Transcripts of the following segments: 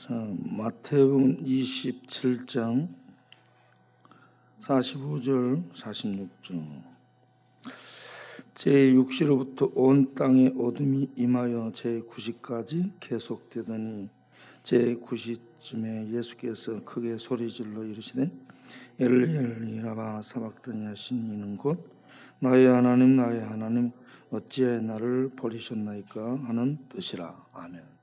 자, 마태복음 27장 45절 46절. 제6시로부터 온 땅에 어둠이 임하여 제9시까지 계속되더니 제9시쯤에 예수께서 크게 소리질러 이르시되 엘리 엘리 라마 사박다니 하신 이는 곧 나의 하나님 나의 하나님 어찌해 나를 버리셨나이까 하는 뜻이라. 아멘.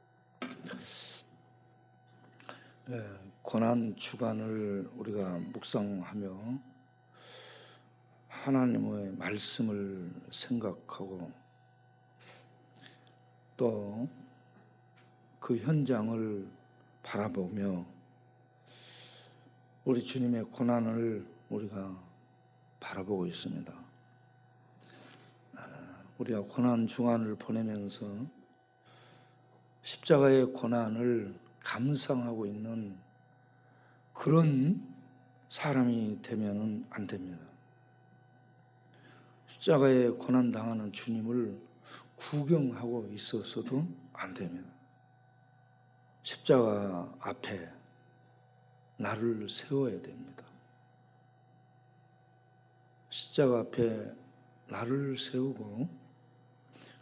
고난 주간을 우리가 묵상하며 하나님의 말씀을 생각하고 또 그 현장을 바라보며 우리 주님의 고난을 우리가 바라보고 있습니다. 우리가 고난 주간을 보내면서 십자가의 고난을 감상하고 있는 그런 사람이 되면은 안 됩니다. 십자가에 고난 당하는 주님을 구경하고 있어서도 안 됩니다. 십자가 앞에 나를 세워야 됩니다. 십자가 앞에 나를 세우고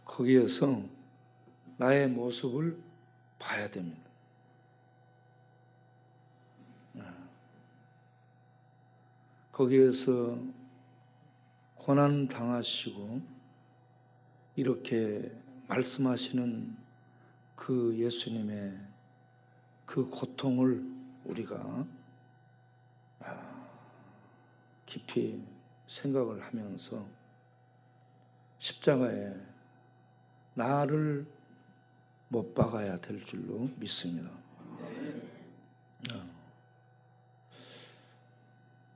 거기에서 나의 모습을 봐야 됩니다. 거기에서 고난 당하시고 이렇게 말씀하시는 그 예수님의 그 고통을 우리가 깊이 생각을 하면서 십자가에 나를 못 박아야 될 줄로 믿습니다.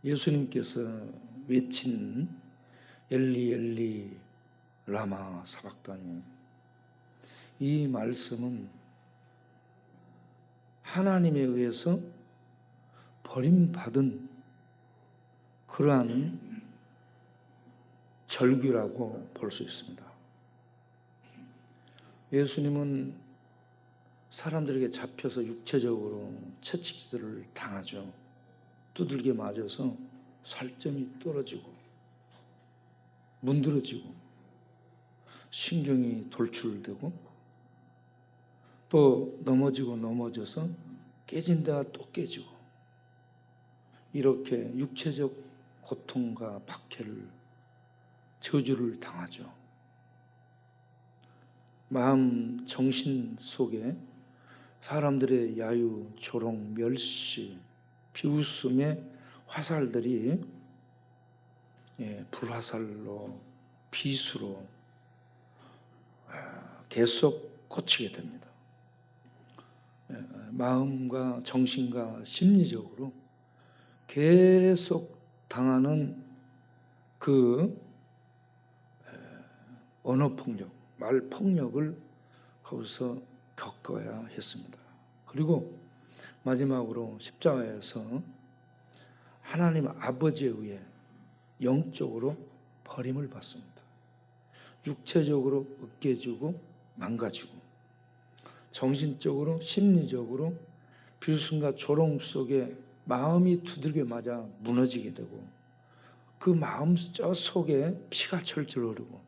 예수님께서 외친 엘리 엘리 라마 사박다니, 이 말씀은 하나님에 의해서 버림받은 그러한 절규라고 볼 수 있습니다. 예수님은 사람들에게 잡혀서 육체적으로 채찍질을 당하죠. 두들겨 맞아서 살점이 떨어지고 문드러지고 신경이 돌출되고 또 넘어져서 깨진 데가 또 깨지고 이렇게 육체적 고통과 박해를 저주를 당하죠. 마음 정신 속에 사람들의 야유, 조롱, 멸시, 비웃음의 화살들이 불화살로 비수로 계속 꽂히게 됩니다. 마음과 정신과 심리적으로 계속 당하는 그 언어폭력, 말폭력을 거기서 겪어야 했습니다. 그리고 마지막으로 십자가에서 하나님 아버지에 의해 영적으로 버림을 받습니다. 육체적으로 으깨지고 망가지고 정신적으로 심리적으로 비웃음과 조롱 속에 마음이 두들겨 맞아 무너지게 되고 그 마음 속에 피가 철철 흐르고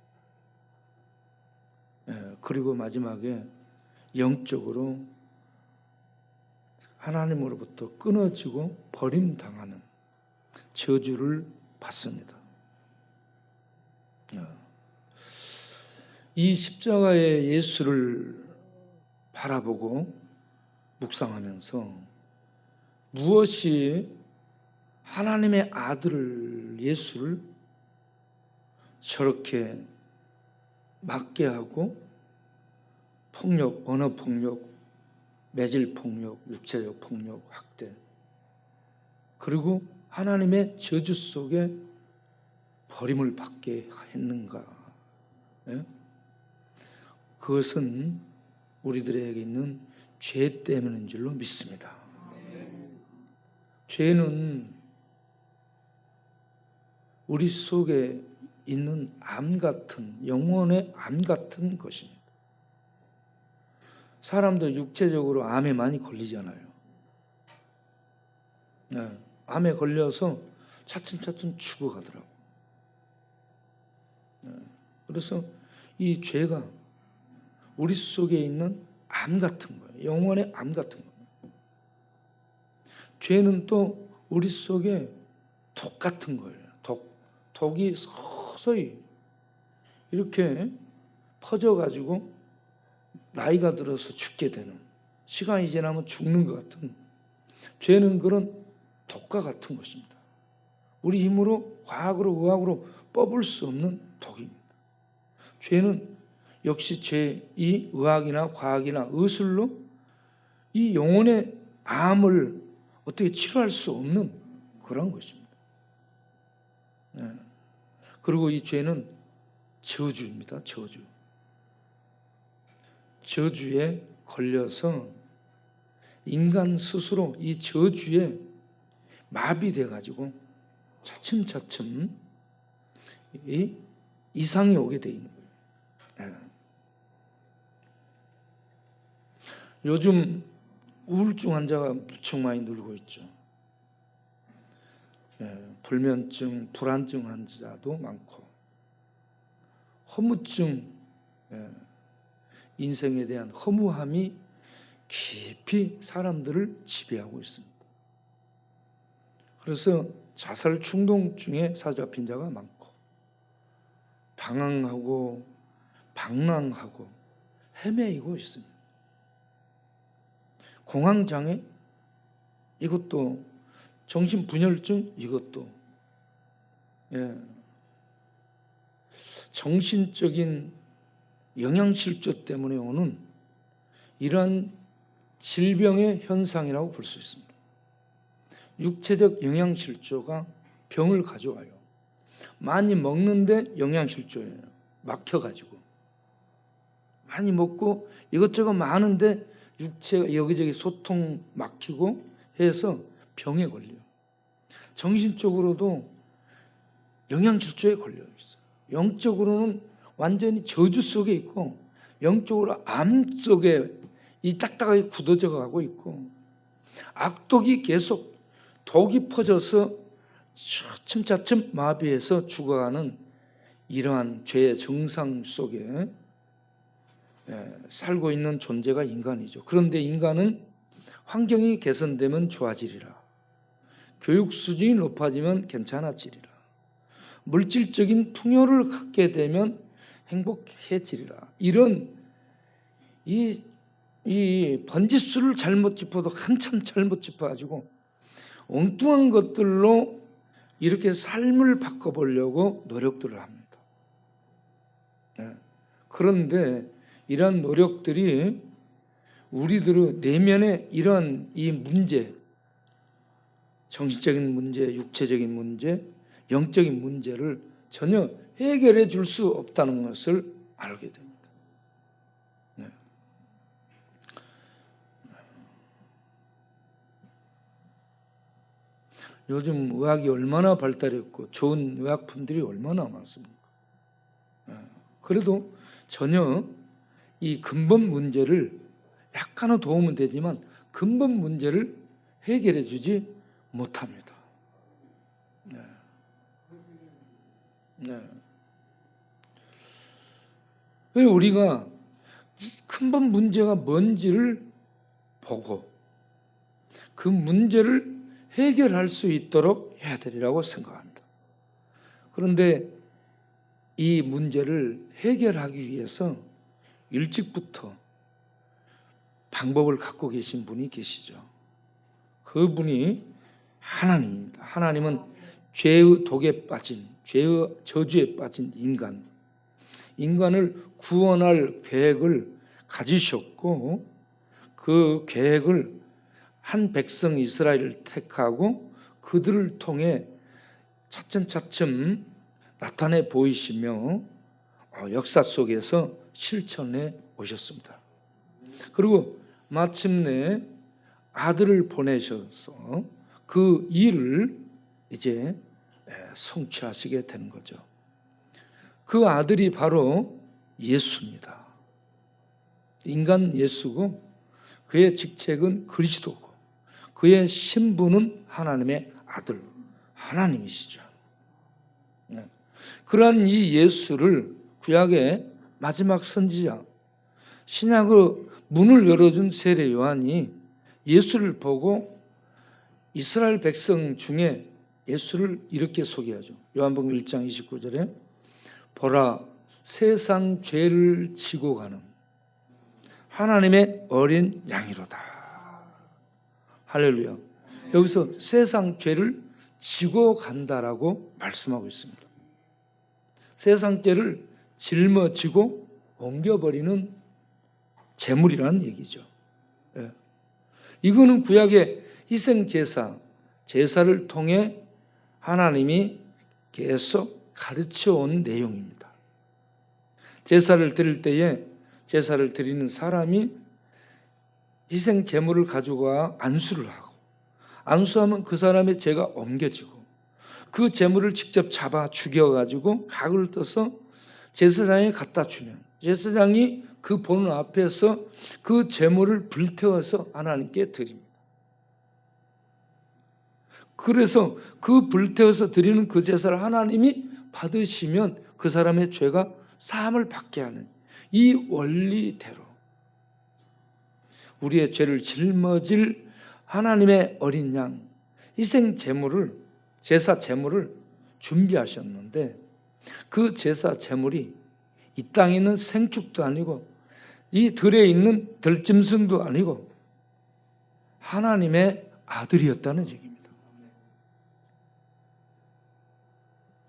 그리고 마지막에 영적으로 하나님으로부터 끊어지고 버림당하는 저주를 받습니다. 이 십자가의 예수를 바라보고 묵상하면서 무엇이 하나님의 아들 예수를 저렇게 맞게 하고 폭력, 언어폭력, 매질폭력, 육체적 폭력, 학대 그리고 하나님의 저주 속에 버림을 받게 했는가? 그것은 우리들에게 있는 죄 때문인 줄로 믿습니다. 죄는 우리 속에 있는 암 같은, 영혼의 암 같은 것입니다. 사람도 육체적으로 암에 많이 걸리잖아요. 암에 걸려서 차츰차츰 죽어가더라고. 그래서 이 죄가 우리 속에 있는 암 같은 거예요. 영혼의 암 같은 거예요. 죄는 또 우리 속에 독 같은 거예요. 독이 서서히 이렇게 퍼져가지고 나이가 들어서 죽게 되는, 시간이 지나면 죽는 것 같은, 죄는 그런 독과 같은 것입니다. 우리 힘으로, 과학으로, 의학으로 뽑을 수 없는 독입니다. 죄는 역시 이 의학이나 과학이나 의술로 이 영혼의 암을 어떻게 치료할 수 없는 그런 것입니다. 그리고 이 죄는 저주입니다. 저주에 걸려서 인간 스스로 이 저주에 마비돼 가지고 차츰차츰 이 이상이 오게 돼 있는 거예요. 요즘 우울증 환자가 무척 많이 늘고 있죠. 불면증, 불안증 환자도 많고, 허무증, 인생에 대한 허무함이 깊이 사람들을 지배하고 있습니다. 그래서 자살 충동증에 사로잡힌 자가 많고, 방황하고 방랑하고 헤매이고 있습니다. 공황장애, 이것도, 정신분열증, 이것도, 정신적인 영양실조 때문에 오는 이러한 질병의 현상이라고 볼 수 있습니다. 육체적 영양실조가 병을 가져와요. 많이 먹는데 영양실조예요. 막혀가지고 많이 먹고 이것저것 많은데 육체가 여기저기 소통 막히고 해서 병에 걸려요. 정신적으로도 영양실조에 걸려 있어요. 영적으로는 완전히 저주 속에 있고, 영적으로 암 속에 이 딱딱하게 굳어져 가고 있고, 악독이 계속 독이 퍼져서 차츰차츰 마비해서 죽어가는 이러한 죄의 정상 속에 살고 있는 존재가 인간이죠. 그런데 인간은 환경이 개선되면 좋아지리라, 교육 수준이 높아지면 괜찮아지리라, 물질적인 풍요를 갖게 되면 행복해지리라, 이런 이 번지수를 잘못 짚어도 한참 잘못 짚어가지고 엉뚱한 것들로 이렇게 삶을 바꿔보려고 노력들을 합니다. 그런데 이러한 노력들이 우리들의 내면의 이런 이 문제, 정신적인 문제, 육체적인 문제, 영적인 문제를 전혀 해결해 줄 수 없다는 것을 알게 됩니다. 요즘 의학이 얼마나 발달했고 좋은 의약품들이 얼마나 많습니까? 그래도 전혀 이 근본 문제를 약간은 도움은 되지만 근본 문제를 해결해 주지 못합니다. 그래서 우리가 근본 문제가 뭔지를 보고 그 문제를 해결할 수 있도록 해야 되리라고 생각합니다. 그런데 이 문제를 해결하기 위해서 일찍부터 방법을 갖고 계신 분이 계시죠. 그분이 하나님입니다. 하나님은 죄의 독에 빠진, 죄의 저주에 빠진 인간을 구원할 계획을 가지셨고, 그 계획을 한 백성 이스라엘을 택하고 그들을 통해 차츰차츰 나타내 보이시며 역사 속에서 실천해 오셨습니다. 그리고 마침내 아들을 보내셔서 그 일을 이제 성취하시게 되는 거죠. 그 아들이 바로 예수입니다. 인간 예수고 그의 직책은 그리스도고 그의 신분은 하나님의 아들, 하나님이시죠. 그러한 이 예수를 구약의 마지막 선지자, 신약의 문을 열어준 세례 요한이 예수를 보고 이스라엘 백성 중에 예수를 이렇게 소개하죠. 요한복음 1장 29절에 보라, 세상 죄를 지고 가는 하나님의 어린 양이로다. 할렐루야. 여기서 세상 죄를 지고 간다라고 말씀하고 있습니다. 세상 죄를 짊어지고 옮겨버리는 제물이라는 얘기죠. 예. 이거는 구약의 희생제사, 제사를 통해 하나님이 계속 가르쳐온 내용입니다. 제사를 드릴 때에 제사를 드리는 사람이 희생 제물을 가지고 안수를 하고 안수하면 그 사람의 죄가 옮겨지고 그 제물을 직접 잡아 죽여가지고 각을 떠서 제사장에 갖다 주면 제사장이 그 보는 앞에서 그 제물을 불태워서 하나님께 드립니다. 그래서 그 불태워서 드리는 그 제사를 하나님이 받으시면 그 사람의 죄가 사함을 받게 하는 이 원리대로 우리의 죄를 짊어질 하나님의 어린 양 희생 제물을 제사 제물을 준비하셨는데 그 제사 제물이 이 땅에 있는 생축도 아니고 이 들에 있는 들짐승도 아니고 하나님의 아들이었다는 얘기입니다.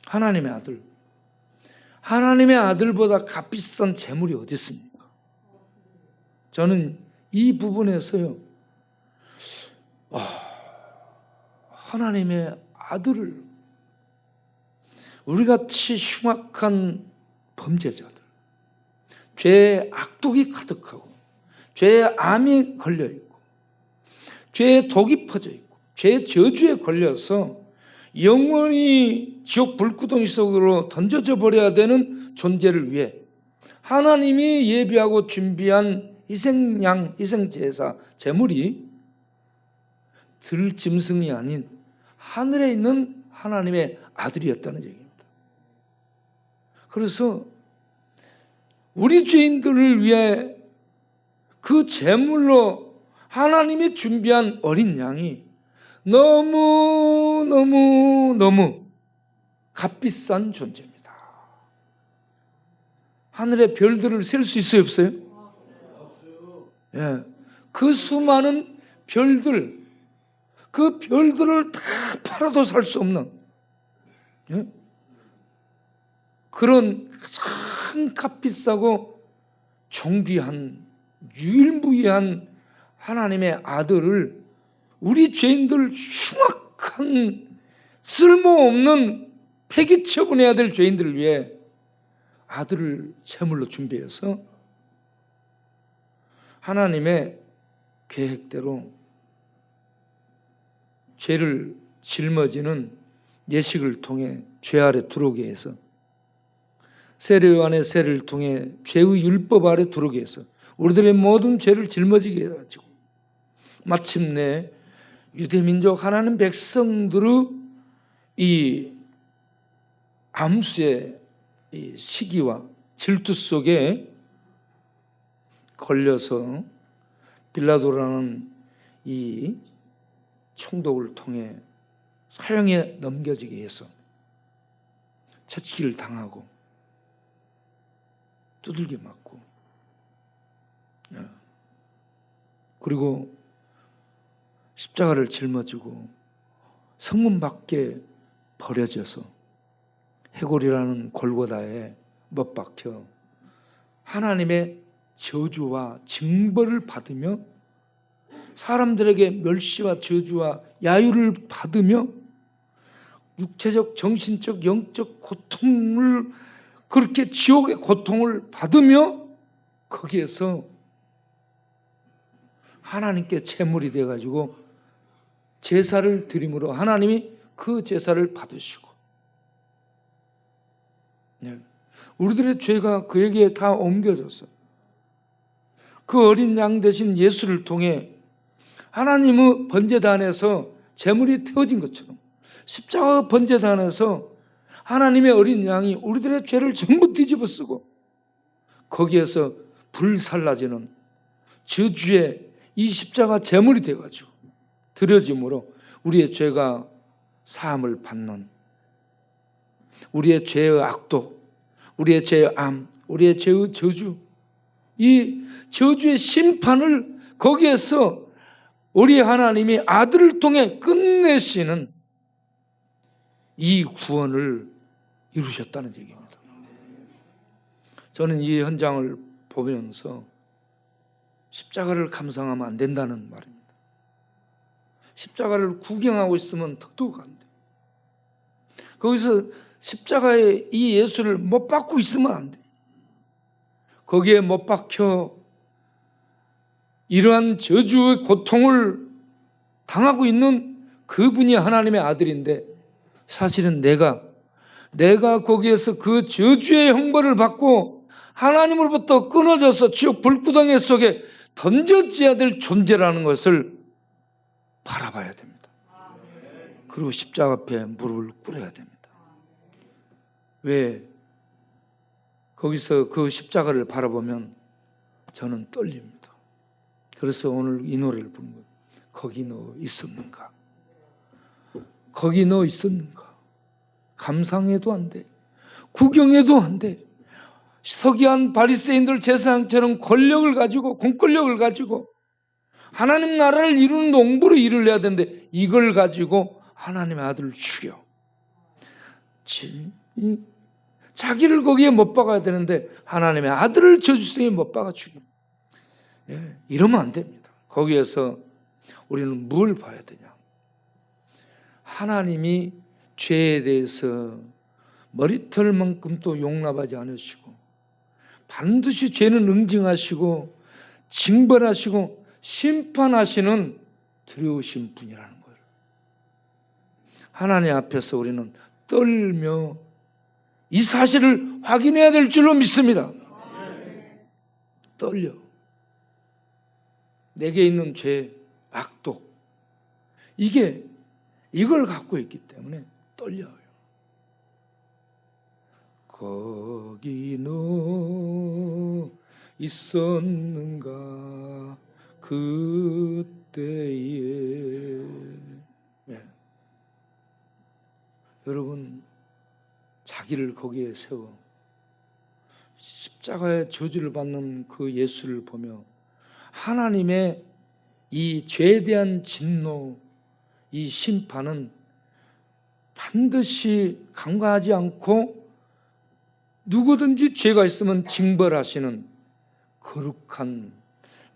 하나님의 아들. 하나님의 아들보다 값비싼 제물이 어디 있습니까? 저는 이 부분에서요, 하나님의 아들을 우리같이 흉악한 범죄자들, 죄의 악독이 가득하고 죄의 암이 걸려있고 죄의 독이 퍼져있고 죄의 저주에 걸려서 영원히 지옥 불구덩이 속으로 던져져 버려야 되는 존재를 위해 하나님이 예비하고 준비한 희생양, 희생제사, 제물이 들짐승이 아닌 하늘에 있는 하나님의 아들이었다는 얘기입니다. 그래서 우리 죄인들을 위해 그 제물로 하나님이 준비한 어린 양이 너무 값비싼 존재입니다. 하늘의 별들을 셀 수 있어요, 없어요? 예. 그 수많은 별들, 그 별들을 다 팔아도 살 수 없는 그런 가장 값비싸고 존귀한 유일무이한 하나님의 아들을 우리 죄인들 흉악한 쓸모없는 폐기 처분해야 될 죄인들을 위해 아들을 제물로 준비해서 하나님의 계획대로 죄를 짊어지는 예식을 통해 죄 아래 들어오게 해서 세례 요한의 세례를 통해 죄의 율법 아래 들어오게 해서 우리들의 모든 죄를 짊어지게 해가지고 마침내 유대민족 하나님 백성들의 이 암수의 이 시기와 질투 속에 걸려서 빌라도라는 이 총독을 통해 사형에 넘겨지게 해서 채찍을 당하고 두들겨 맞고 그리고 십자가를 짊어지고 성문 밖에 버려져서 해골이라는 골고다에 못 박혀 하나님의 저주와 징벌을 받으며 사람들에게 멸시와 저주와 야유를 받으며 육체적, 정신적, 영적 고통을 그렇게 지옥의 고통을 받으며 거기에서 하나님께 제물이 돼가지고 제사를 드림으로 하나님이 그 제사를 받으시고 우리들의 죄가 그에게 다 옮겨졌어. 그 어린 양 대신 예수를 통해 하나님의 번제단에서 제물이 태워진 것처럼 십자가 번제단에서 하나님의 어린 양이 우리들의 죄를 전부 뒤집어쓰고 거기에서 불살라지는 저주의 이 십자가 제물이 되어가지고 드려짐으로 우리의 죄가 사함을 받는, 우리의 죄의 악독, 우리의 죄의 암, 우리의 죄의 저주, 이 저주의 심판을 거기에서 우리 하나님이 아들을 통해 끝내시는 이 구원을 이루셨다는 얘기입니다. 저는 이 현장을 보면서 십자가를 감상하면 안 된다는 말입니다. 십자가를 구경하고 있으면 턱도 안 돼. 거기서 십자가에 이 예수를 못 박고 있으면 안 돼. 거기에 못 박혀 이러한 저주의 고통을 당하고 있는 그분이 하나님의 아들인데, 사실은 내가 거기에서 그 저주의 형벌을 받고 하나님으로부터 끊어져서 지옥 불구덩이 속에 던져져야 될 존재라는 것을 바라봐야 됩니다. 그리고 십자가 앞에 무릎을 꿇어야 됩니다. 왜? 거기서 그 십자가를 바라보면 저는 떨립니다. 그래서 오늘 이 노래를 부른 거예요. 거기 너 있었는가? 거기 너 있었는가? 감상해도 안 돼. 구경해도 안 돼. 서기한 바리새인들 제사장처럼 권력을 가지고, 공권력을 가지고 하나님 나라를 이루는 농부로 일을 해야 되는데 이걸 가지고 하나님의 아들을 죽여. 자기를 거기에 못 박아야 되는데 하나님의 아들을 저주성에 못 박아 죽여. 이러면 안 됩니다. 거기에서 우리는 뭘 봐야 되냐? 하나님이 죄에 대해서 머리털만큼도 용납하지 않으시고 반드시 죄는 응징하시고 징벌하시고 심판하시는 두려우신 분이라는 거예요. 하나님 앞에서 우리는 떨며 이 사실을 확인해야 될 줄로 믿습니다. 떨려. 내게 있는 죄, 악독, 이걸 갖고 있기 때문에 떨려요. 거기 너 있었는가 그때에. 여러분, 자기를 거기에 세워 십자가의 저주를 받는 그 예수를 보며 하나님의 이 죄에 대한 진노, 이 심판은 반드시 간과하지 않고 누구든지 죄가 있으면 징벌하시는 거룩한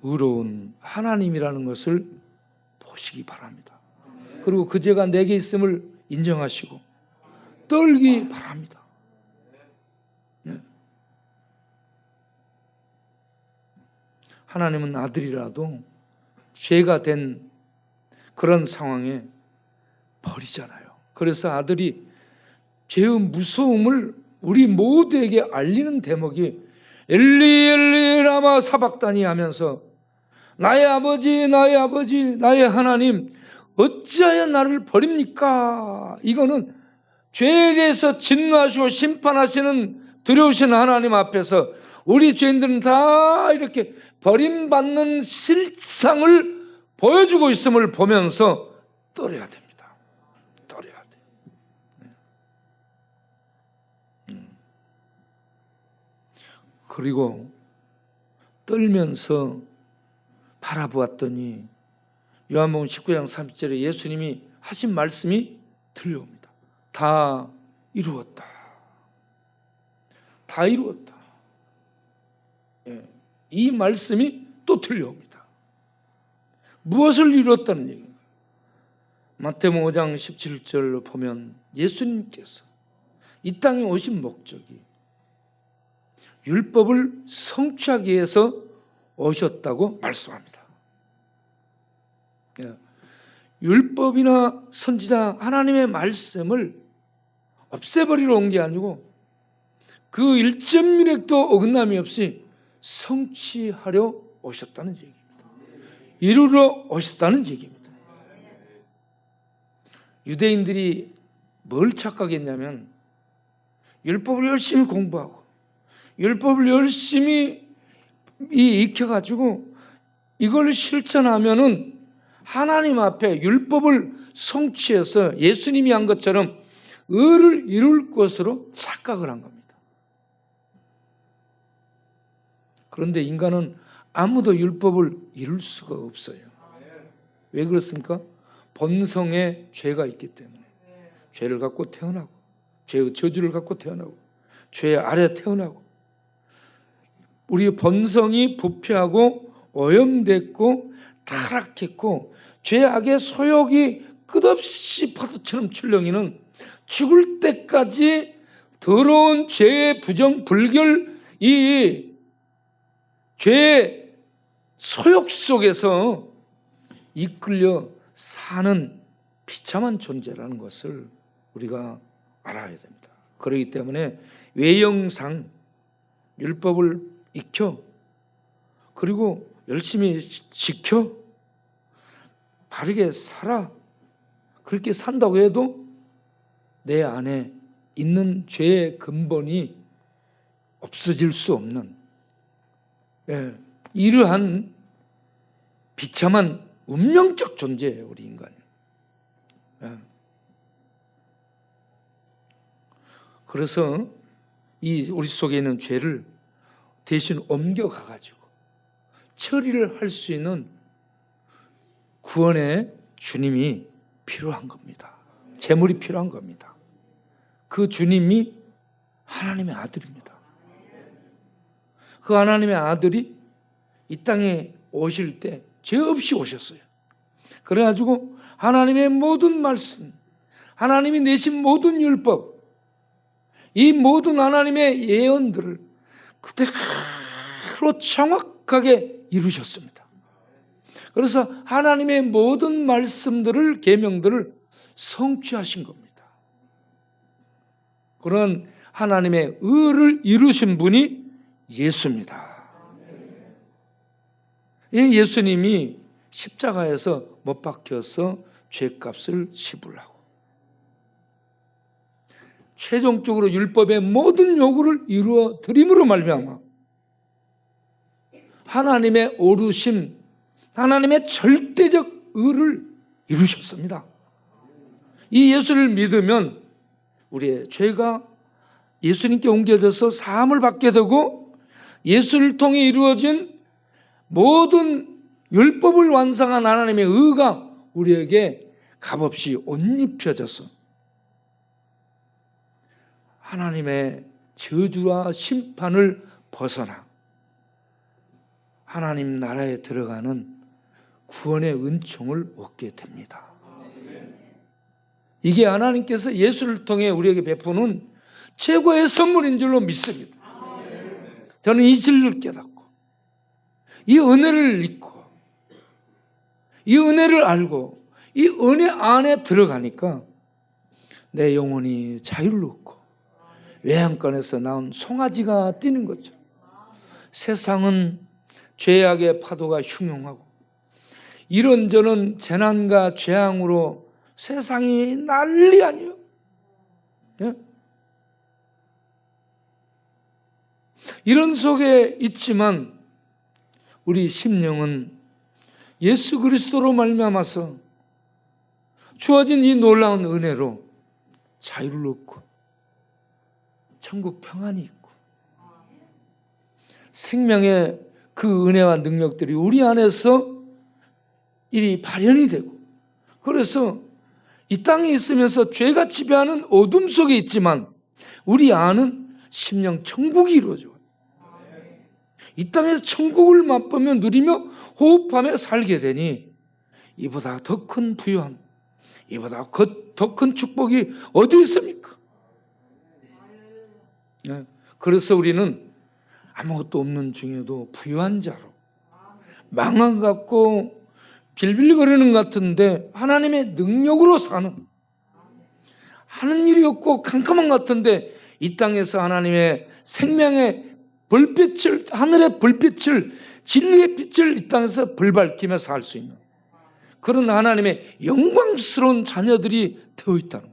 의로운 하나님이라는 것을 보시기 바랍니다. 그리고 그 죄가 내게 있음을 인정하시고 떨기 바랍니다. 하나님은 아들이라도 죄가 된 그런 상황에 버리잖아요. 그래서 아들이 죄의 무서움을 우리 모두에게 알리는 대목이 엘리 엘리 라마 사박다니 하면서 나의 아버지 나의 아버지 나의 하나님 어찌하여 나를 버립니까? 이거는 죄에 대해서 진노하시고 심판하시는 두려우신 하나님 앞에서 우리 죄인들은 다 이렇게 버림받는 실상을 보여주고 있음을 보면서 떨어야 됩니다. 떨어야 돼. 그리고 떨면서 바라보았더니 요한복음 19장 30절에 예수님이 하신 말씀이 들려옵니다. 다 이루었다. 다 이루었다. 이 말씀이 또 들려옵니다. 무엇을 이루었다는 얘기인가요? 마태복음 5장 17절로 보면 예수님께서 이 땅에 오신 목적이 율법을 성취하기 위해서 오셨다고 말씀합니다. 율법이나 선지자 하나님의 말씀을 없애버리러 온 게 아니고 그 1.1획도 어긋남이 없이 성취하려 오셨다는 얘기입니다. 이루러 오셨다는 얘기입니다. 유대인들이 뭘 착각했냐면 율법을 열심히 공부하고 율법을 열심히 익혀가지고 이걸 실천하면은 하나님 앞에 율법을 성취해서 예수님이 한 것처럼 의를 이룰 것으로 착각을 한 겁니다. 그런데 인간은 아무도 율법을 이룰 수가 없어요. 왜 그렇습니까? 본성에 죄가 있기 때문에. 죄를 갖고 태어나고 죄의 저주를 갖고 태어나고 죄 아래 태어나고 우리 본성이 부패하고 오염됐고 타락했고 죄악의 소욕이 끝없이 파도처럼 출렁이는 죽을 때까지 더러운 죄의 부정 불결 이 죄의 소욕 속에서 이끌려 사는 비참한 존재라는 것을 우리가 알아야 됩니다. 그렇기 때문에 외형상 율법을 익혀 그리고 열심히 지켜 바르게 살아. 그렇게 산다고 해도 내 안에 있는 죄의 근본이 없어질 수 없는 이러한 비참한 운명적 존재예요, 우리 인간이. 그래서 우리 속에 있는 죄를 대신 옮겨가가지고 처리를 할 수 있는 구원의 주님이 필요한 겁니다. 제물이 필요한 겁니다. 그 주님이 하나님의 아들입니다. 그 하나님의 아들이 이 땅에 오실 때 죄 없이 오셨어요. 그래가지고 하나님의 모든 말씀, 하나님이 내신 모든 율법, 이 모든 하나님의 예언들을 그대로 정확하게 이루셨습니다. 그래서 하나님의 모든 말씀들을 계명들을 성취하신 겁니다. 그런 하나님의 의를 이루신 분이 예수입니다. 이 예수님이 십자가에서 못 박혀서 죄값을 지불하고 최종적으로 율법의 모든 요구를 이루어 드림으로 말미암아 하나님의 오르심, 하나님의 절대적 의를 이루셨습니다. 이 예수를 믿으면 우리의 죄가 예수님께 옮겨져서 사함을 받게 되고 예수를 통해 이루어진 모든 율법을 완성한 하나님의 의가 우리에게 값없이 옷 입혀져서 하나님의 저주와 심판을 벗어나 하나님 나라에 들어가는 구원의 은총을 얻게 됩니다. 이게 하나님께서 예수를 통해 우리에게 베푸는 최고의 선물인 줄로 믿습니다. 저는 이 진리를 깨닫고 이 은혜를 믿고 이 은혜를 알고 이 은혜 안에 들어가니까 내 영혼이 자유를 얻고 외양간에서 나온 송아지가 뛰는 것처럼 세상은 죄악의 파도가 흉흉하고 이런저런 재난과 재앙으로 세상이 난리 아니에요. 예? 이런 속에 있지만 우리 심령은 예수 그리스도로 말미암아서 주어진 이 놀라운 은혜로 자유를 얻고 천국 평안이 있고 생명의 그 은혜와 능력들이 우리 안에서 이 발현이 되고 그래서 이 땅에 있으면서 죄가 지배하는 어둠 속에 있지만 우리 안은 심령 천국이 이루어져요. 이 땅에서 천국을 맛보며 누리며 호흡하며 살게 되니 이보다 더 큰 부유함, 이보다 더 큰 축복이 어디 있습니까? 그래서 우리는 아무것도 없는 중에도 부유한 자로 망한 것 같고 빌빌거리는 것 같은데 하나님의 능력으로 사는 하는 일이 없고 캄캄한 것 같은데 이 땅에서 하나님의 생명의 불빛을, 하늘의 불빛을, 진리의 빛을 이 땅에서 불밝히며 살 수 있는 그런 하나님의 영광스러운 자녀들이 되어 있다는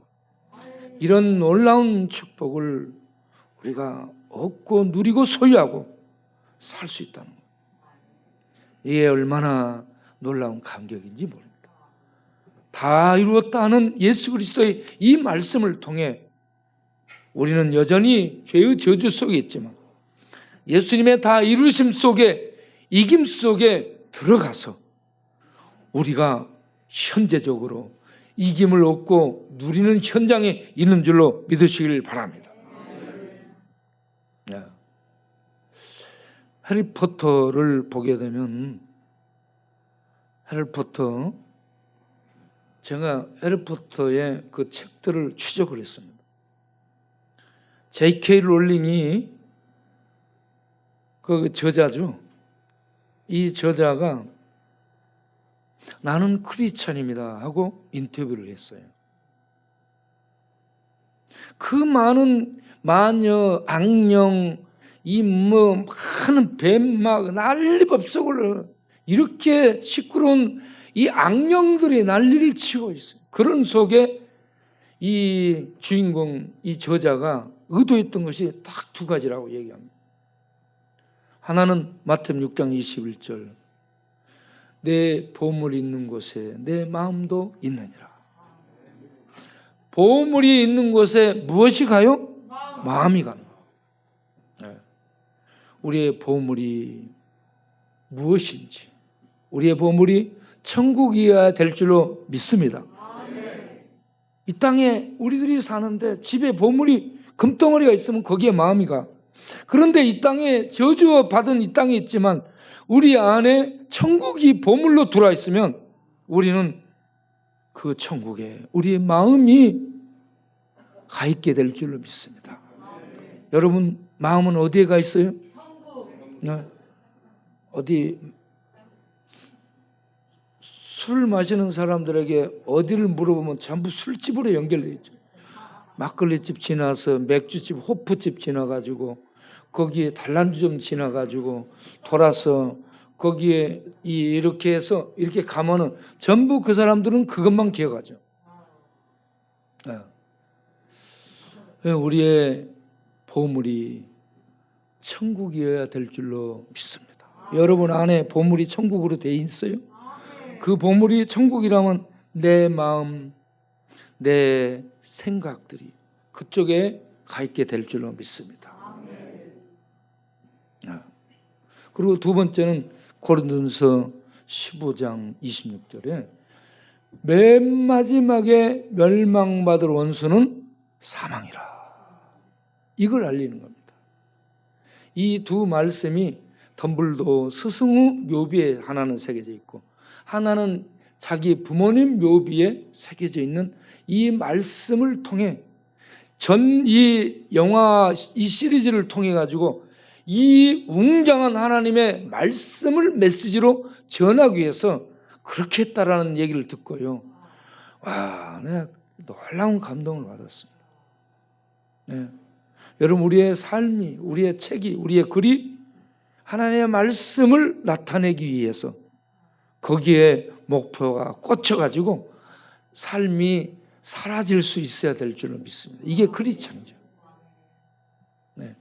거예요. 이런 놀라운 축복을 우리가 얻고 누리고 소유하고 살 수 있다는 거예요. 이게 얼마나 놀라운 감격인지 모릅니다. 다 이루었다 하는 예수 그리스도의 이 말씀을 통해 우리는 여전히 죄의 저주 속에 있지만 예수님의 다 이루심 속에, 이김 속에 들어가서 우리가 현재적으로 이김을 얻고 누리는 현장에 있는 줄로 믿으시길 바랍니다. 해리포터를 보게 되면, 해리포터, 제가 해리포터의 그 책들을 추적을 했습니다. J.K. 롤링이 그 저자죠. 이 저자가 나는 크리스찬입니다 하고 인터뷰를 했어요. 그 많은 마녀, 악령, 이 뭐 많은 뱀 막 난리법석을 이렇게 시끄러운 이 악령들이 난리를 치고 있어요. 그런 속에 이 주인공, 이 저자가 의도했던 것이 딱 두 가지라고 얘기합니다. 하나는 마태복음 6장 21절, 내 보물이 있는 곳에 내 마음도 있느니라. 보물이 있는 곳에 무엇이 가요? 마음이 가는 거예요. 우리의 보물이 무엇인지, 우리의 보물이 천국이어야 될 줄로 믿습니다. 이 땅에 우리들이 사는데 집에 보물이 금덩어리가 있으면 거기에 마음이 가. 그런데 이 땅에 저주 받은 이 땅에 있지만 우리 안에 천국이 보물로 들어와 있으면 우리는 그 천국에 우리의 마음이 가 있게 될 줄로 믿습니다. 여러분 마음은 어디에 가 있어요? 네. 어디 술 마시는 사람들에게 어디를 물어보면 전부 술집으로 연결되어 있죠. 막걸리집 지나서 맥주집, 호프집 지나가지고 거기에 단란주점 지나가지고 돌아서 거기에 이렇게 해서 이렇게 가면은 전부 그 사람들은 그것만 기억하죠. 우리의 보물이 천국이어야 될 줄로 믿습니다. 여러분 안에 보물이 천국으로 되어 있어요? 그 보물이 천국이라면 내 마음, 내 생각들이 그쪽에 가 있게 될 줄로 믿습니다. 그리고 두 번째는 고린도전서 15장 26절에 맨 마지막에 멸망받을 원수는 사망이라. 이걸 알리는 겁니다. 이 두 말씀이 덤블도 스승의 묘비에 하나는 새겨져 있고 하나는 자기 부모님 묘비에 새겨져 있는 이 말씀을 통해 이 영화, 이 시리즈를 통해 가지고 이 웅장한 하나님의 말씀을 메시지로 전하기 위해서 그렇게 했다라는 얘기를 듣고요. 와, 내가 놀라운 감동을 받았습니다. 네. 여러분 우리의 삶이, 우리의 책이, 우리의 글이 하나님의 말씀을 나타내기 위해서 거기에 목표가 꽂혀가지고 삶이 사라질 수 있어야 될 줄로 믿습니다. 이게 크리스찬이죠. 네.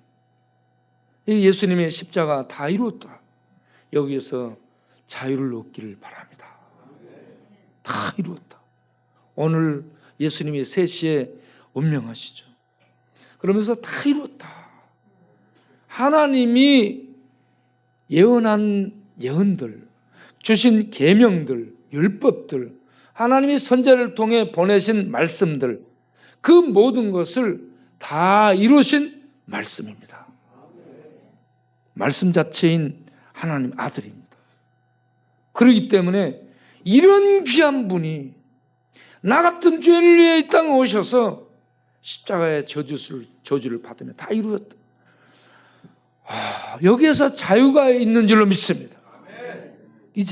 예수님의 십자가 다 이루었다. 여기에서 자유를 얻기를 바랍니다. 다 이루었다. 오늘 예수님이 3시에 운명하시죠. 그러면서 다 이루었다. 하나님이 예언한 예언들, 주신 계명들, 율법들, 하나님이 선지자를 통해 보내신 말씀들, 그 모든 것을 다 이루신 말씀입니다. 말씀 자체인 하나님 아들입니다. 그렇기 때문에 이런 귀한 분이 나 같은 죄를 위해 이 땅에 오셔서 십자가의 저주를 받으며 다 이루었다. 여기에서 자유가 있는 줄로 믿습니다. 이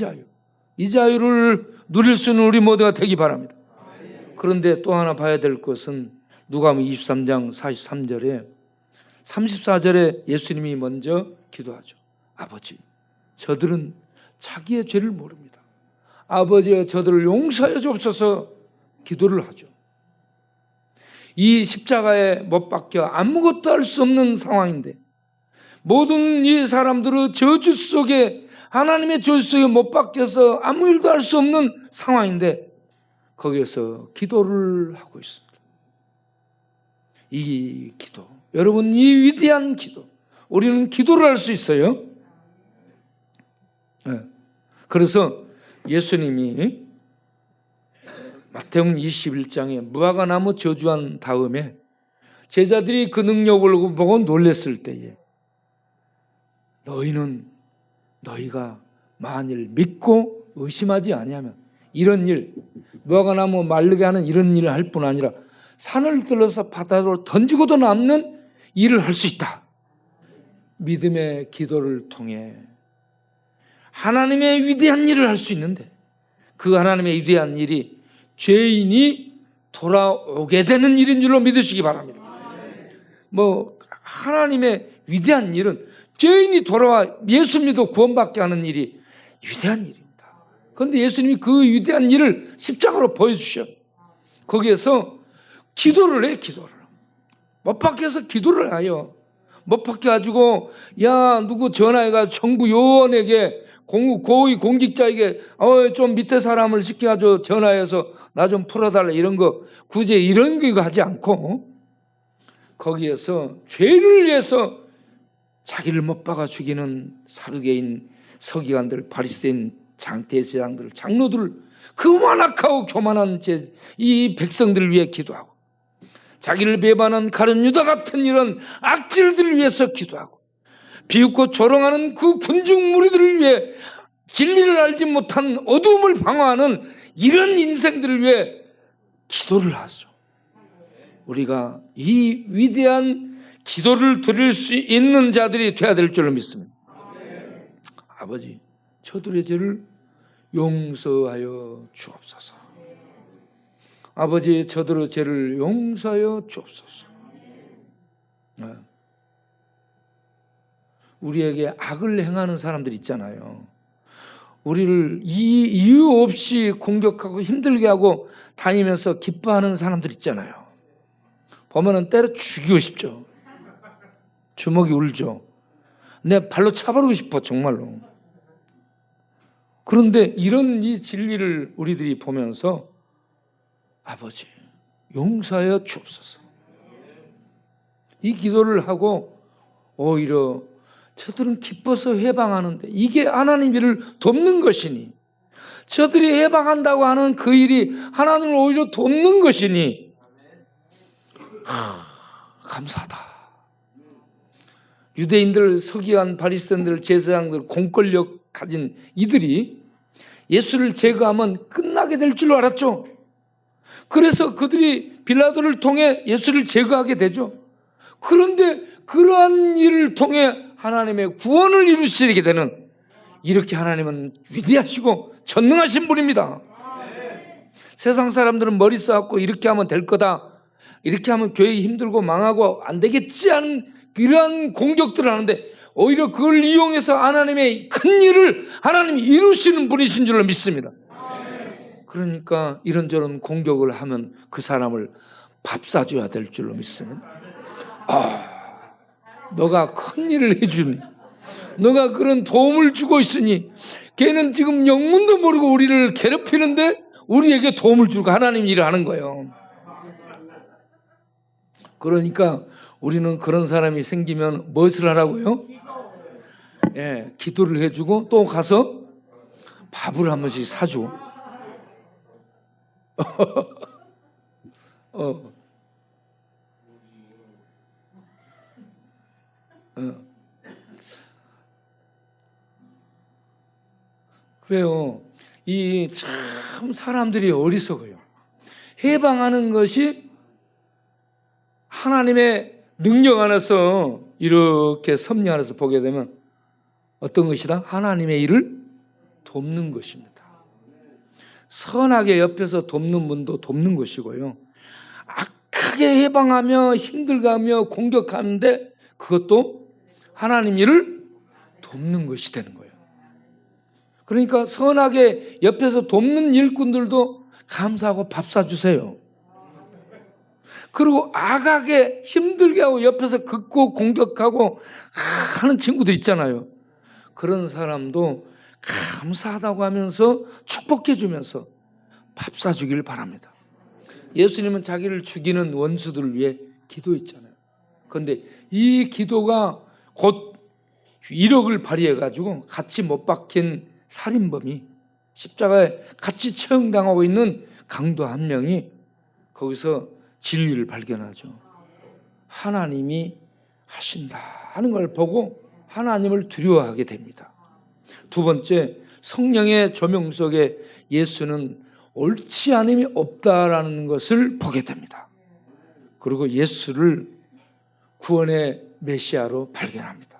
자유를 누릴 수 있는 우리 모두가 되기 바랍니다. 그런데 또 하나 봐야 될 것은 누가복음 23장 43절에 34절에 예수님이 먼저 기도하죠. 아버지, 저들은 자기의 죄를 모릅니다. 아버지여, 저들을 용서하여 주옵소서 기도를 하죠. 이 십자가에 못 박혀 아무것도 할 수 없는 상황인데, 모든 이 사람들은 저주 속에, 하나님의 저주 속에 못 박혀서 아무 일도 할 수 없는 상황인데 거기에서 기도를 하고 있습니다. 이 기도, 여러분, 이 위대한 기도, 우리는 기도를 할 수 있어요. 네. 그래서 예수님이 마태복음 21장에 무화과나무 저주한 다음에 제자들이 그 능력을 보고 놀랐을 때에, 너희가 만일 믿고 의심하지 아니하면 이런 일, 무화과나무 마르게 하는 이런 일을 할 뿐 아니라 산을 들어서 바다로 던지고도 남는 일을 할 수 있다. 믿음의 기도를 통해 하나님의 위대한 일을 할 수 있는데, 그 하나님의 위대한 일이 죄인이 돌아오게 되는 일인 줄로 믿으시기 바랍니다. 하나님의 위대한 일은 죄인이 돌아와 예수 믿어 구원받게 하는 일이 위대한 일입니다. 그런데 예수님이 그 위대한 일을 십자가로 보여주셔. 거기에서 기도를 해. 기도를 못 박혀서 기도를 하여, 못 박혀가지고 누구 전화해가 정부 요원에게, 고위 공직자에게 좀 밑에 사람을 시켜가지고 전화해서 나 좀 풀어달라, 이런 거 굳이 이런 거 하지 않고, 거기에서 죄를 위해서 자기를 못 박아 죽이는 사두개인, 서기관들, 바리새인, 대제사장들, 장로들, 그만 악하고 교만한 이 백성들을 위해 기도하고, 자기를 배반한 가룟 유다 같은 이런 악질들을 위해서 기도하고, 비웃고 조롱하는 그 군중 무리들을 위해, 진리를 알지 못한 어두움을 방어하는 이런 인생들을 위해 기도를 하죠. 우리가 이 위대한 기도를 드릴 수 있는 자들이 되어야 될 줄로 믿습니다. 아버지, 저들의 죄를 용서하여 주옵소서. 아버지, 저들의 죄를 용서하여 주옵소서. 우리에게 악을 행하는 사람들 있잖아요. 우리를 이유 없이 공격하고 힘들게 하고 다니면서 기뻐하는 사람들 있잖아요. 보면은 때려 죽이고 싶죠. 주먹이 울죠. 내 발로 차버리고 싶어, 정말로. 그런데 이런 이 진리를 우리들이 보면서 아버지, 용서하여 주옵소서. 이 기도를 하고 오히려 저들은 기뻐서 해방하는데, 이게 하나님 일을 돕는 것이니, 저들이 해방한다고 하는 그 일이 하나님을 오히려 돕는 것이니 감사하다. 유대인들, 서기관, 바리새인들, 제사장들, 공권력 가진 이들이 예수를 제거하면 끝나게 될 줄 알았죠. 그래서 그들이 빌라도를 통해 예수를 제거하게 되죠. 그런데 그러한 일을 통해 하나님의 구원을 이루시게 되는, 이렇게 하나님은 위대하시고 전능하신 분입니다. 세상 사람들은 머리 쌓고 이렇게 하면 될 거다, 이렇게 하면 교회 힘들고 망하고 안 되겠지 하는 이러한 공격들을 하는데, 오히려 그걸 이용해서 하나님의 큰 일을 하나님이 이루시는 분이신 줄로 믿습니다. 그러니까 이런저런 공격을 하면 그 사람을 밥 사줘야 될 줄로 믿습니다. 너가 큰 일을 해주니, 너가 그런 도움을 주고 있으니, 걔는 지금 영문도 모르고 우리를 괴롭히는데 우리에게 도움을 주고 하나님 일을 하는 거예요. 그러니까 우리는 그런 사람이 생기면 무엇을 하라고요? 기도를 해주고 또 가서 밥을 한 번씩 사주고. 그래요. 이 참 사람들이 어리석어요. 해방하는 것이 하나님의 능력 안에서, 이렇게 섭리 안에서 보게 되면 어떤 것이다? 하나님의 일을 돕는 것입니다. 선하게 옆에서 돕는 분도 돕는 것이고요, 악하게 해방하며 힘들게 하며 공격하는데 그것도 하나님 일을 돕는 것이 되는 거예요. 그러니까 선하게 옆에서 돕는 일꾼들도 감사하고 밥 사주세요. 그리고 악하게 힘들게 하고 옆에서 긋고 공격하고 하는 친구들 있잖아요. 그런 사람도 감사하다고 하면서 축복해 주면서 밥 사주길 바랍니다. 예수님은 자기를 죽이는 원수들을 위해 기도했잖아요. 그런데 이 기도가 곧 이력을 발휘해가지고 같이 못 박힌 살인범이, 십자가에 같이 처형당하고 있는 강도 한 명이 거기서 진리를 발견하죠. 하나님이 하신다 하는 걸 보고 하나님을 두려워하게 됩니다. 두 번째, 성령의 조명 속에 예수는 옳지 않음이 없다라는 것을 보게 됩니다. 그리고 예수를 구원의 메시아로 발견합니다.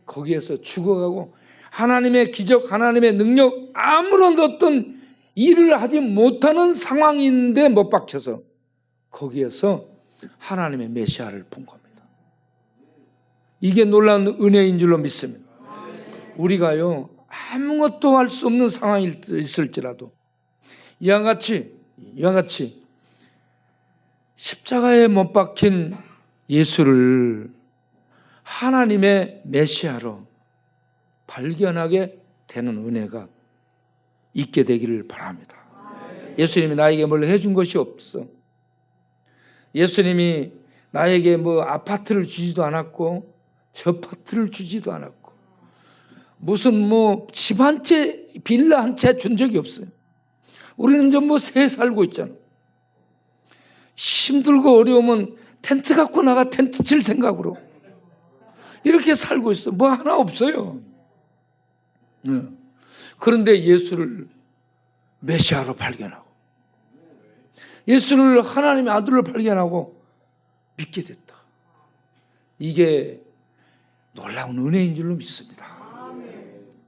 거기에서 죽어가고 하나님의 기적, 하나님의 능력, 아무런 어떤 일을 하지 못하는 상황인데 못 박혀서 거기에서 하나님의 메시아를 본 겁니다. 이게 놀라운 은혜인 줄로 믿습니다. 우리가요, 아무것도 할 수 없는 상황이 있을지라도 이와 같이 십자가에 못 박힌 예수를 하나님의 메시아로 발견하게 되는 은혜가 있게 되기를 바랍니다. 예수님이 나에게 뭘 해준 것이 없어. 예수님이 나에게 뭐 아파트를 주지도 않았고 저 파트를 주지도 않았고 무슨 뭐 집 한 채, 빌라 한 채 준 적이 없어요. 우리는 좀 뭐 새 살고 있잖아. 힘들고 어려우면 텐트 갖고 나가 텐트 칠 생각으로 이렇게 살고 있어. 뭐 하나 없어요. 그런데 예수를 메시아로 발견하고 예수를 하나님의 아들로 발견하고 믿게 됐다. 이게 놀라운 은혜인 줄로 믿습니다.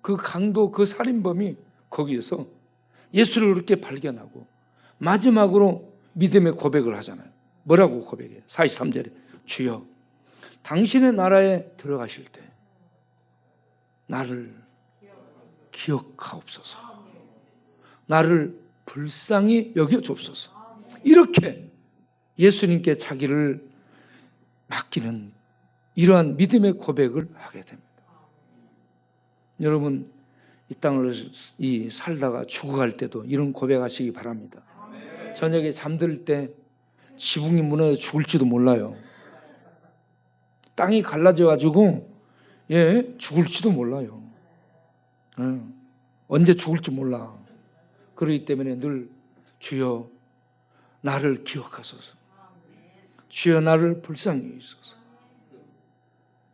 그 강도, 그 살인범이 거기에서 예수를 그렇게 발견하고 마지막으로 믿음의 고백을 하잖아요. 뭐라고 고백해요? 43절에 주여 당신의 나라에 들어가실 때 나를 기억하옵소서. 나를 불쌍히 여겨주옵소서. 이렇게 예수님께 자기를 맡기는 이러한 믿음의 고백을 하게 됩니다. 여러분 이 땅을 살다가 죽어갈 때도 이런 고백하시기 바랍니다. 저녁에 잠들 때 지붕이 무너져 죽을지도 몰라요. 땅이 갈라져가지고 죽을지도 몰라요. 언제 죽을지 몰라. 그렇기 때문에 늘 주여 나를 기억하소서. 주여 나를 불쌍히 여기소서.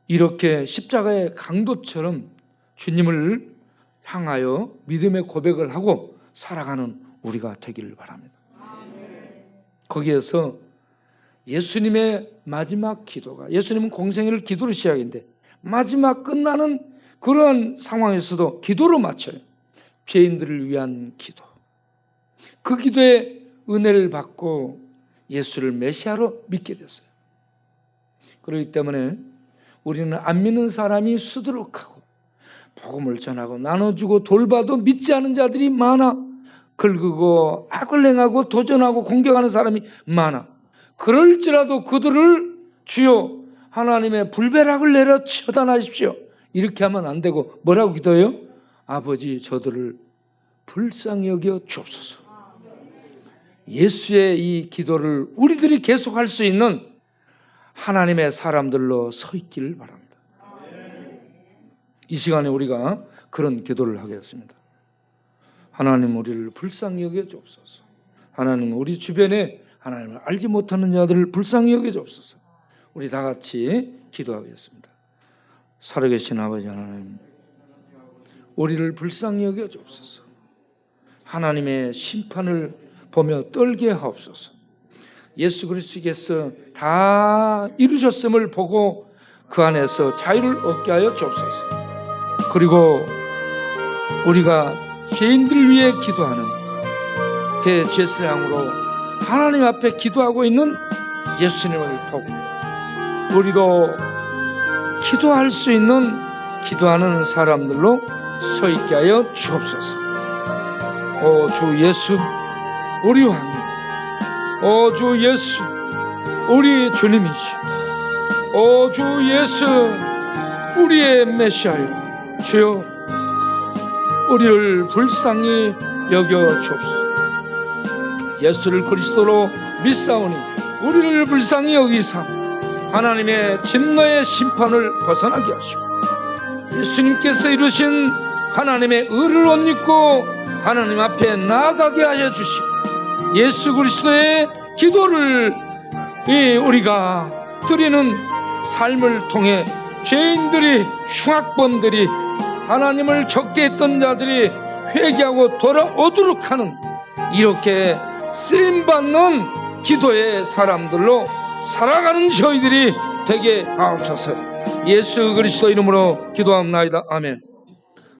이렇게 십자가의 강도처럼 주님을 향하여 믿음의 고백을 하고 살아가는 우리가 되기를 바랍니다. 거기에서 예수님의 마지막 기도가, 예수님은 공생애를 기도로 시작인데 마지막 끝나는 그런 상황에서도 기도로 마쳐요. 죄인들을 위한 기도. 그 기도에 은혜를 받고 예수를 메시아로 믿게 됐어요. 그렇기 때문에 우리는 안 믿는 사람이 수두룩하고 복음을 전하고 나눠주고 돌봐도 믿지 않은 자들이 많아. 긁고 악을 행하고 도전하고 공격하는 사람이 많아. 그럴지라도 그들을 주여 하나님의 불벼락을 내려 처단하십시오. 이렇게 하면 안 되고 뭐라고 기도해요? 아버지 저들을 불쌍히 여겨 주옵소서. 예수의 이 기도를 우리들이 계속할 수 있는 하나님의 사람들로 서 있기를 바랍니다. 이 시간에 우리가 그런 기도를 하겠습니다. 하나님 우리를 불쌍히 여겨 주옵소서. 하나님 우리 주변에 하나님을 알지 못하는 자들을 불쌍히 여겨 주옵소서. 우리 다 같이 기도하겠습니다. 살아계신 아버지 하나님, 우리를 불쌍히 여겨 주옵소서. 하나님의 심판을 보며 떨게 하옵소서. 예수 그리스도께서 다 이루셨음을 보고 그 안에서 자유를 얻게 하여 주옵소서. 그리고 우리가 죄인들을 위해 기도하는 대제사장으로 하나님 앞에 기도하고 있는 예수님을 보고 우리도 기도할 수 있는 기도하는 사람들로 서 있게 하여 주옵소서. 오 주 예수, 우리 왕님, 오 주 예수, 우리 주님이시오. 오 주 예수, 우리의 메시아여, 주여 우리를 불쌍히 여겨 주옵소서. 예수를 그리스도로 믿사오니 우리를 불쌍히 여기사 하나님의 진노의 심판을 벗어나게 하시고 예수님께서 이루신 하나님의 의를 옷 입고 하나님 앞에 나아가게 하여 주시고 예수 그리스도의 기도를 우리가 드리는 삶을 통해 죄인들이, 흉악범들이, 하나님을 적게 했던 자들이 회개하고 돌아오도록 하는 이렇게 쓰임받는 기도의 사람들로 살아가는 저희들이 되게 하옵소서. 예수 그리스도 이름으로 기도합나이다. 아멘.